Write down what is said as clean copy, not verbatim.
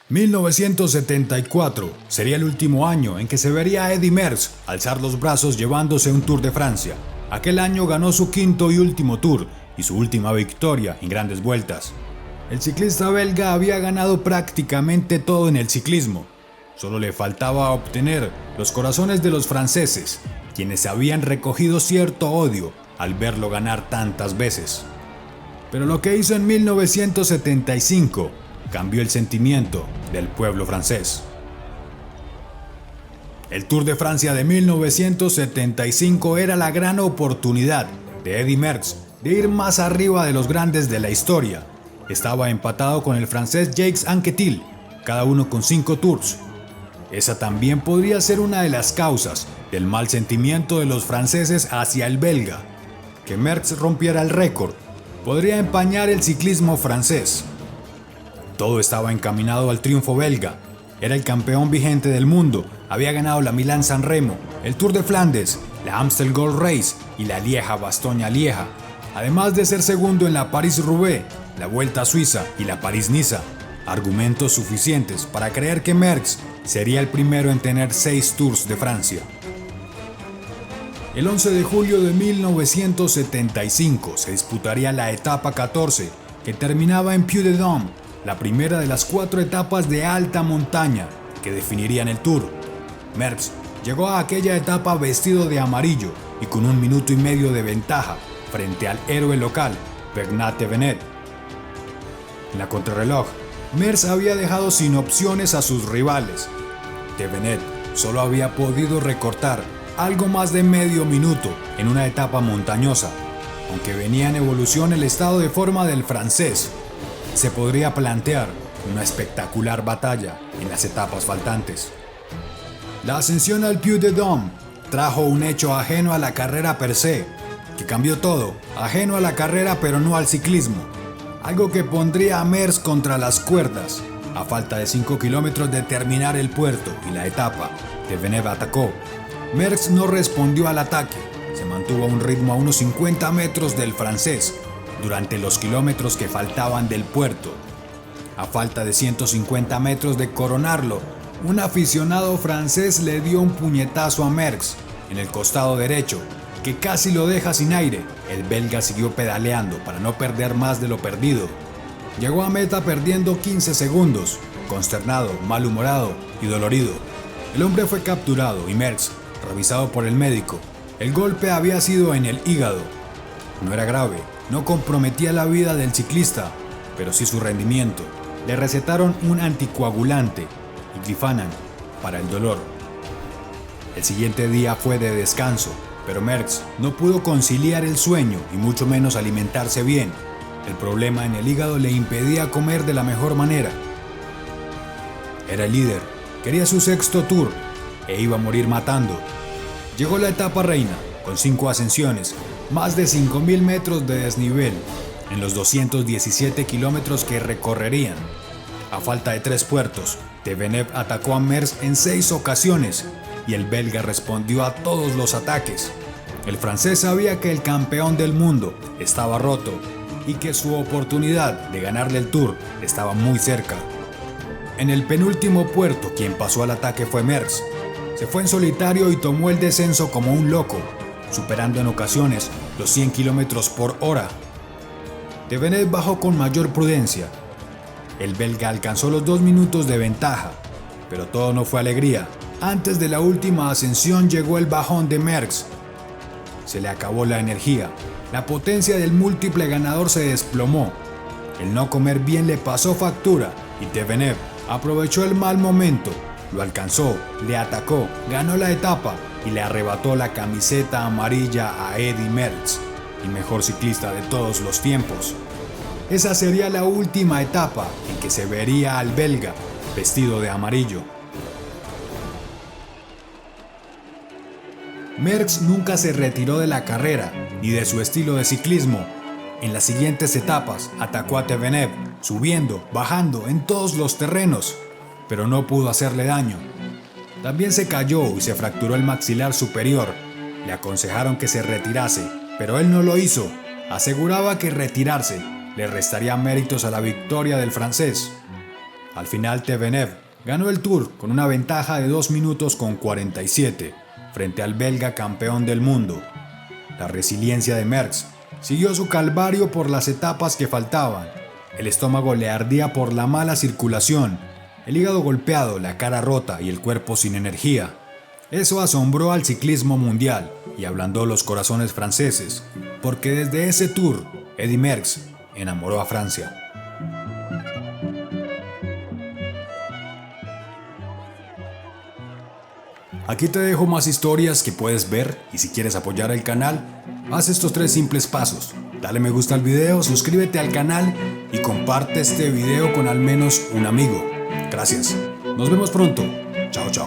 1974 sería el último año en que se vería a Eddy Merckx alzar los brazos llevándose un Tour de Francia. Aquel año ganó su quinto y último Tour y su última victoria en grandes vueltas. El ciclista belga había ganado prácticamente todo en el ciclismo. Solo le faltaba obtener los corazones de los franceses, quienes habían recogido cierto odio al verlo ganar tantas veces. Pero lo que hizo en 1975 cambió el sentimiento del pueblo francés. El Tour de Francia de 1975 era la gran oportunidad de Eddy Merckx de ir más arriba de los grandes de la historia. Estaba empatado con el francés Jacques Anquetil, cada uno con 5 Tours. Esa también podría ser una de las causas del mal sentimiento de los franceses hacia el belga. Que Merckx rompiera el récord podría empañar el ciclismo francés. Todo estaba encaminado al triunfo belga. Era el campeón vigente del mundo, había ganado la Milán-San Remo, el Tour de Flandes, la Amstel Gold Race y la Lieja-Bastoña-Lieja, además de ser segundo en la París-Roubaix, la Vuelta a Suiza y la París-Niza. Argumentos suficientes para creer que Merckx sería el primero en tener 6 Tours de Francia. El 11 de julio de 1975 se disputaría la etapa 14, que terminaba en Puy-de-Dôme, la primera de las 4 etapas de alta montaña que definirían el Tour. Merckx llegó a aquella etapa vestido de amarillo y con 1 minuto y medio de ventaja frente al héroe local, Bernat Thévenet. En la contrarreloj, Merckx había dejado sin opciones a sus rivales. Thévenet solo había podido recortar algo más de medio minuto en una etapa montañosa. Aunque venía en evolución el estado de forma del francés, se podría plantear una espectacular batalla en las etapas faltantes. La ascensión al Puy-de-Dôme trajo un hecho ajeno a la carrera per se, que cambió todo, ajeno a la carrera pero no al ciclismo, algo que pondría a Merckx contra las cuerdas. A falta de 5 kilómetros de terminar el puerto y la etapa, Thévenet atacó. Merckx no respondió al ataque, se mantuvo a un ritmo a unos 50 metros del francés durante los kilómetros que faltaban del puerto. A falta de 150 metros de coronarlo, un aficionado francés le dio un puñetazo a Merckx en el costado derecho, que casi lo deja sin aire. El belga siguió pedaleando para no perder más de lo perdido. Llegó a meta perdiendo 15 segundos, consternado, malhumorado y dolorido. El hombre fue capturado y Merckx, revisado por el médico. El golpe había sido en el hígado. No era grave, no comprometía la vida del ciclista, pero sí su rendimiento. Le recetaron un anticoagulante y Glifanan para el dolor. El siguiente día fue de descanso, pero Merckx no pudo conciliar el sueño y mucho menos alimentarse bien. El problema en el hígado le impedía comer de la mejor manera. Era el líder, quería su 6º Tour e iba a morir matando. Llegó la etapa reina, con 5 ascensiones, más de 5.000 metros de desnivel, en los 217 kilómetros que recorrerían. A falta de 3 puertos, Thévenet atacó a Merckx en 6 ocasiones y el belga respondió a todos los ataques. El francés sabía que el campeón del mundo estaba roto y que su oportunidad de ganarle el Tour estaba muy cerca. En el penúltimo puerto, quien pasó al ataque fue Merckx. Se fue en solitario y tomó el descenso como un loco, superando en ocasiones los 100 kilómetros por hora. Thévenet bajó con mayor prudencia. El belga alcanzó los 2 minutos de ventaja, pero todo no fue alegría. Antes de la última ascensión llegó el bajón de Merckx. Se le acabó la energía. La potencia del múltiple ganador se desplomó. El no comer bien le pasó factura y Thévenet aprovechó el mal momento. Lo alcanzó, le atacó, ganó la etapa y le arrebató la camiseta amarilla a Eddy Merckx, el mejor ciclista de todos los tiempos. Esa sería la última etapa en que se vería al belga vestido de amarillo. Merckx nunca se retiró de la carrera ni de su estilo de ciclismo. En las siguientes etapas atacó a Thévenet, subiendo, bajando en todos los terrenos, pero no pudo hacerle daño. También se cayó y se fracturó el maxilar superior. Le aconsejaron que se retirase, pero él no lo hizo. Aseguraba que retirarse le restaría méritos a la victoria del francés. Al final Tevenev ganó el Tour con una ventaja de 2 minutos con 47 frente al belga campeón del mundo. La resiliencia de Merckx siguió su calvario por las etapas que faltaban. El estómago le ardía por la mala circulación, el hígado golpeado, la cara rota y el cuerpo sin energía. Eso asombró al ciclismo mundial y ablandó los corazones franceses, porque desde ese Tour, Eddy Merckx enamoró a Francia. Aquí te dejo más historias que puedes ver y si quieres apoyar el canal, haz estos 3 simples pasos. Dale me gusta al video, suscríbete al canal y comparte este video con al menos un amigo. Gracias. Nos vemos pronto. Chao, chao.